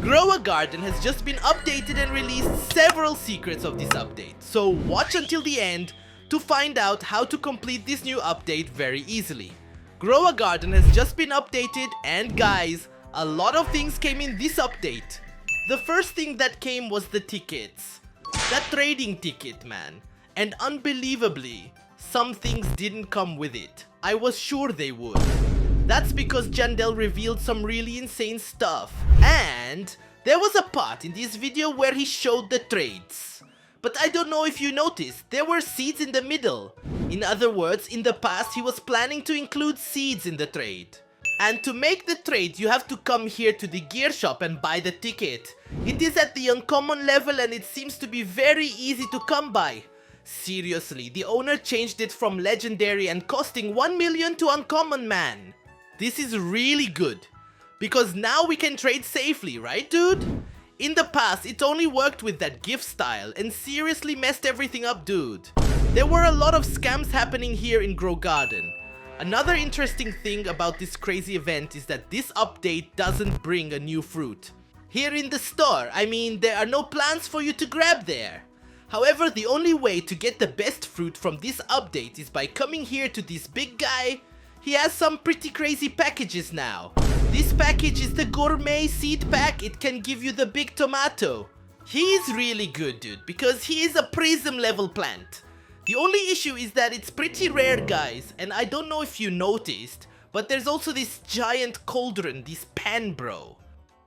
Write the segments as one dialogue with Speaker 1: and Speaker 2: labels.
Speaker 1: Grow a Garden has just been updated and released several secrets of this update, so watch until the end to find out how to complete this new update very easily. Grow a Garden has just been updated, and guys, a lot of things came in this update. The first thing that came was the tickets. That trading ticket, man. And unbelievably, some things didn't come with it. I was sure they would. That's because Jandel revealed some really insane stuff. And there was a part in this video where he showed the trades. But I don't know if you noticed, there were seeds in the middle. In other words, in the past he was planning to include seeds in the trade. And to make the trade, you have to come here to the gear shop and buy the ticket. It is at the uncommon level and it seems to be very easy to come by. Seriously, the owner changed it from legendary and costing 1 million to uncommon, man. This is really good. Because now we can trade safely, right dude? In the past, it only worked with that gift style and seriously messed everything up, dude. There were a lot of scams happening here in Grow Garden. Another interesting thing about this crazy event is that this update doesn't bring a new fruit. Here in the store, I mean, there are no plants for you to grab there. However, the only way to get the best fruit from this update is by coming here to this big guy. He has some pretty crazy packages now. This package is the Gourmet seed pack. It can give you the big tomato. He is really good, dude, because he is a prism level plant. The only issue is that it's pretty rare, guys, and I don't know if you noticed, but there's also this giant cauldron, this pan, bro.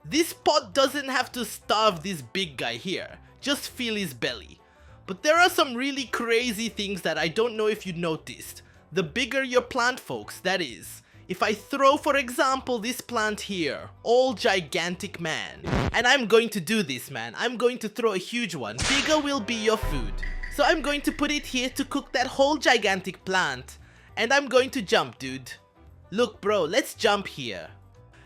Speaker 1: This pot doesn't have to starve this big guy here, just fill his belly. But there are some really crazy things that I don't know if you noticed. The bigger your plant, folks, that is. If I throw, for example, this plant here, all gigantic, man, and I'm going to do this, man, I'm going to throw a huge one, bigger will be your food. So I'm going to put it here to cook that whole gigantic plant, and I'm going to jump, dude. Look, bro, let's jump here.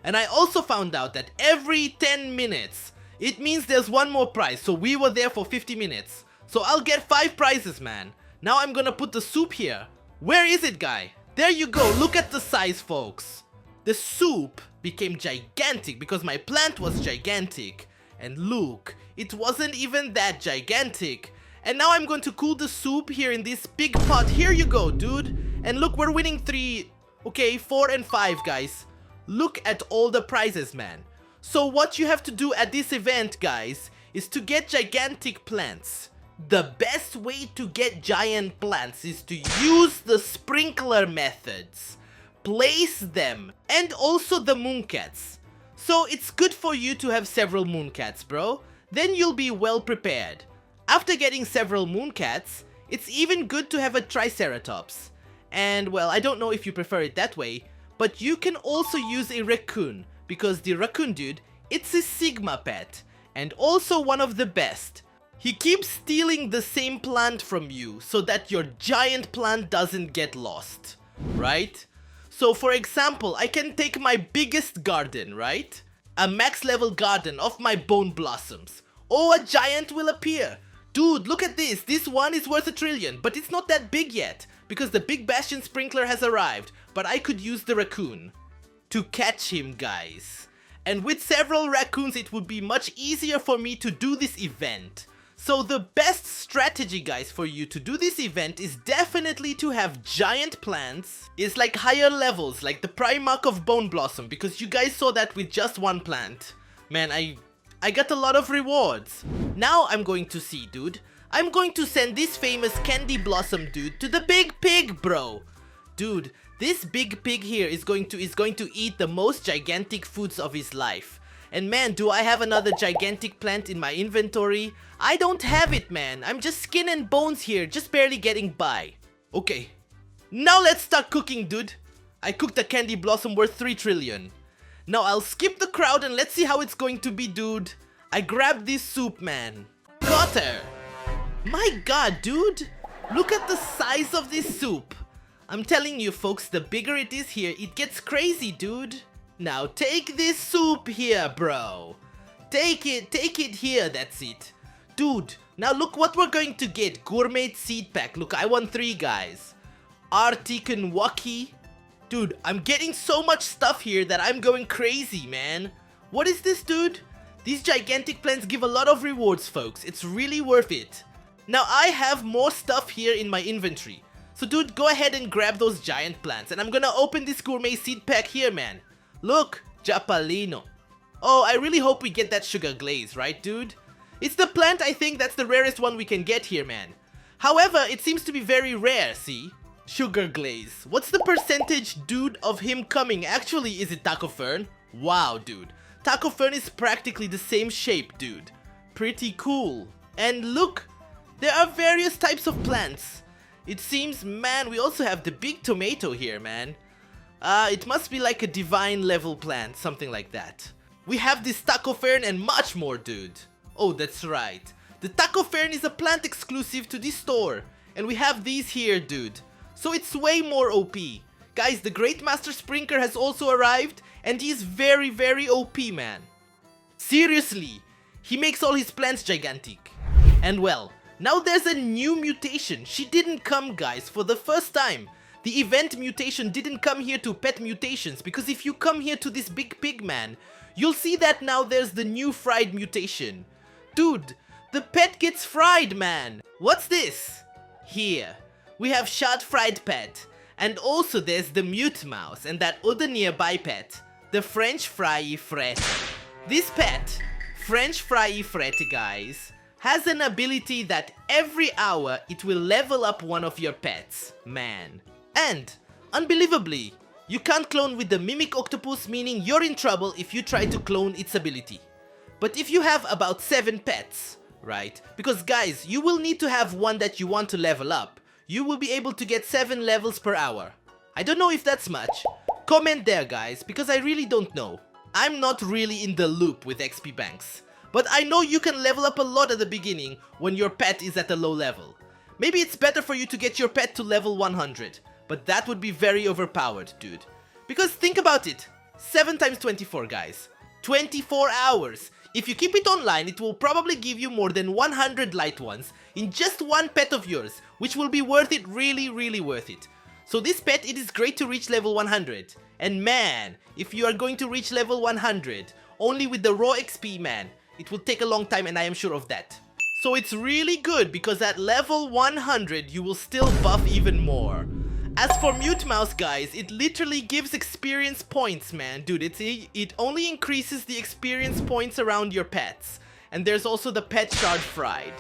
Speaker 1: And I also found out that every 10 minutes, it means there's one more prize, so we were there for 50 minutes. So I'll get 5 prizes, man. Now I'm gonna put the soup here. Where is it, guy? There you go, look at the size, folks. The soup became gigantic because my plant was gigantic. And look, it wasn't even that gigantic. And now I'm going to cool the soup here in this big pot. Here you go, dude. And look, we're winning 4 and 5, guys. Look at all the prizes, man. So what you have to do at this event, guys, is to get gigantic plants. The best way to get giant plants is to use the sprinkler methods. Place them, and also the mooncats. So it's good for you to have several mooncats, bro. Then you'll be well prepared. After getting several mooncats, it's even good to have a triceratops. And well, I don't know if you prefer it that way, but you can also use a raccoon, because the raccoon dude, it's a Sigma pet, and also one of the best. He keeps stealing the same plant from you so that your giant plant doesn't get lost, right? So for example, I can take my biggest garden, right? A max level garden of my bone blossoms. Oh, a giant will appear. Dude, look at this. This one is worth 1 trillion, but it's not that big yet because the big bastion sprinkler has arrived, but I could use the raccoon to catch him, guys. And with several raccoons, it would be much easier for me to do this event. So the best strategy, guys, for you to do this event is definitely to have giant plants. It's like higher levels, like the Primarch of Bone Blossom, because you guys saw that with just one plant. Man, I got a lot of rewards. Now I'm going to see, dude. I'm going to send this famous Candy Blossom dude to the big pig, bro. Dude, this big pig here is going to eat the most gigantic foods of his life. And man, do I have another gigantic plant in my inventory? I don't have it, man. I'm just skin and bones here, just barely getting by. Okay, now let's start cooking, dude. I cooked a candy blossom worth 3 trillion. Now I'll skip the crowd and let's see how it's going to be, dude. I grabbed this soup, man. Got her. My god, dude. Look at the size of this soup. I'm telling you, folks, the bigger it is here, it gets crazy, dude. Now take this soup here, bro. Take it here, that's it. Dude, now look what we're going to get. Gourmet seed pack. Look, I won 3 guys. Arctic and Wacky. Dude, I'm getting so much stuff here that I'm going crazy, man. What is this, dude? These gigantic plants give a lot of rewards, folks. It's really worth it. Now I have more stuff here in my inventory. So dude, go ahead and grab those giant plants. And I'm gonna open this gourmet seed pack here, man. Look, Japalino. Oh, I really hope we get that sugar glaze, right, dude? It's the plant, I think, that's the rarest one we can get here, man. However, it seems to be very rare, see? Sugar glaze. What's the percentage, dude, of him coming? Actually, is it Taco Fern? Wow, dude. Taco Fern is practically the same shape, dude. Pretty cool. And look, there are various types of plants. It seems, man, we also have the big tomato here, man. It must be like a divine level plant, something like that. We have this Taco Fern and much more, dude. Oh, that's right. The Taco Fern is a plant exclusive to this store. And we have these here, dude. So it's way more OP. Guys, the Great Master Sprinkler has also arrived. And he's very, very OP, man. Seriously, he makes all his plants gigantic. And well, now there's a new mutation. She didn't come, guys, for the first time. The event mutation didn't come here to pet mutations, because if you come here to this big pig, man, you'll see that now there's the new fried mutation. Dude, the pet gets fried, man. What's this? Here, we have shot fried pet. And also there's the mute mouse and that other nearby pet. The French fry fret. This pet, French fry fret, guys, has an ability that every hour it will level up one of your pets, man. And, unbelievably, you can't clone with the mimic octopus, meaning you're in trouble if you try to clone its ability. But if you have about 7 pets, right? Because guys, you will need to have one that you want to level up. You will be able to get 7 levels per hour. I don't know if that's much. Comment there, guys, because I really don't know. I'm not really in the loop with XP banks. But I know you can level up a lot at the beginning when your pet is at a low level. Maybe it's better for you to get your pet to level 100. But that would be very overpowered, dude. Because think about it. 7 times 24, guys. 24 hours. If you keep it online, it will probably give you more than 100 light ones in just one pet of yours, which will be worth it, really, really worth it. So this pet, it is great to reach level 100. And man, if you are going to reach level 100, only with the raw XP, man, it will take a long time, and I am sure of that. So it's really good, because at level 100, you will still buff even more. As for Mute Mouse, guys, it literally gives experience points, man. Dude, it only increases the experience points around your pets. And there's also the pet shard fried.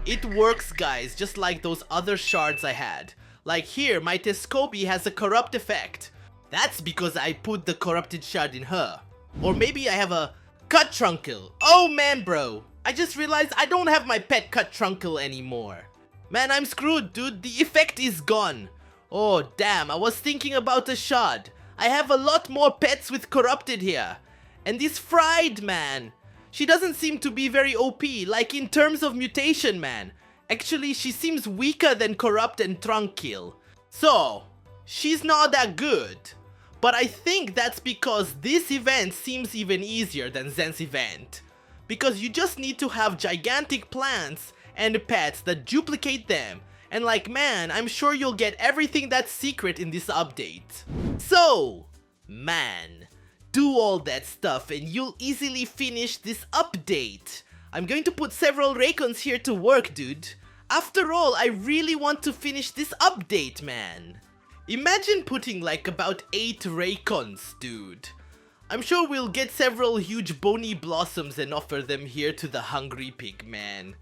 Speaker 1: It works, guys, just like those other shards I had. Like here, my Tescobi has a corrupt effect. That's because I put the corrupted shard in her. Or maybe I have a cut trunkle. Oh man, bro. I just realized I don't have my pet cut trunkle anymore. Man, I'm screwed, dude. The effect is gone. Oh damn, I was thinking about a shard. I have a lot more pets with corrupted here. And this fried, man. She doesn't seem to be very OP, like in terms of mutation, man. Actually, she seems weaker than corrupt and trunkkill. So, she's not that good. But I think that's because this event seems even easier than Zen's event. Because you just need to have gigantic plants and pets that duplicate them. And like, man, I'm sure you'll get everything that's secret in this update. So, man, do all that stuff and you'll easily finish this update. I'm going to put several Raycons here to work, dude. After all, I really want to finish this update, man. Imagine putting like about 8 Raycons, dude. I'm sure we'll get several huge bony blossoms and offer them here to the hungry pig, man.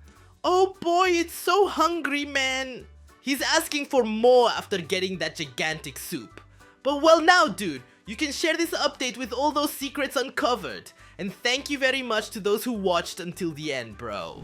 Speaker 1: Oh boy, it's so hungry, man. He's asking for more after getting that gigantic soup. But well now, dude, you can share this update with all those secrets uncovered. And thank you very much to those who watched until the end, bro.